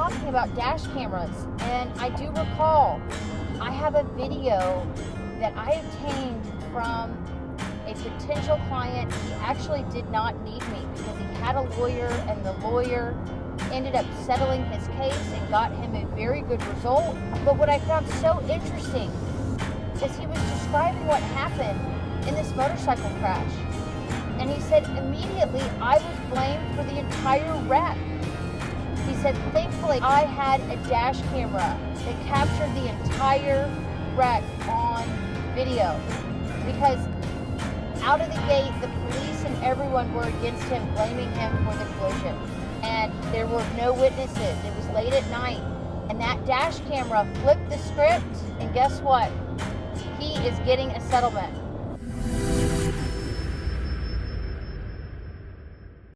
talking about dash cameras, and I do recall I have a video that I obtained from a potential client. He actually did not need me because he had a lawyer, and the lawyer ended up settling his case and got him a very good result. But what I found so interesting is he was describing what happened in this motorcycle crash. And he said, immediately I was blamed for the entire wreck. He said, thankfully I had a dash camera that captured the entire wreck on video. Because out of the gate, the police and everyone were against him, blaming him for the collision. And there were no witnesses. It was late at night. And that dash camera flipped the script, and guess what? He is getting a settlement.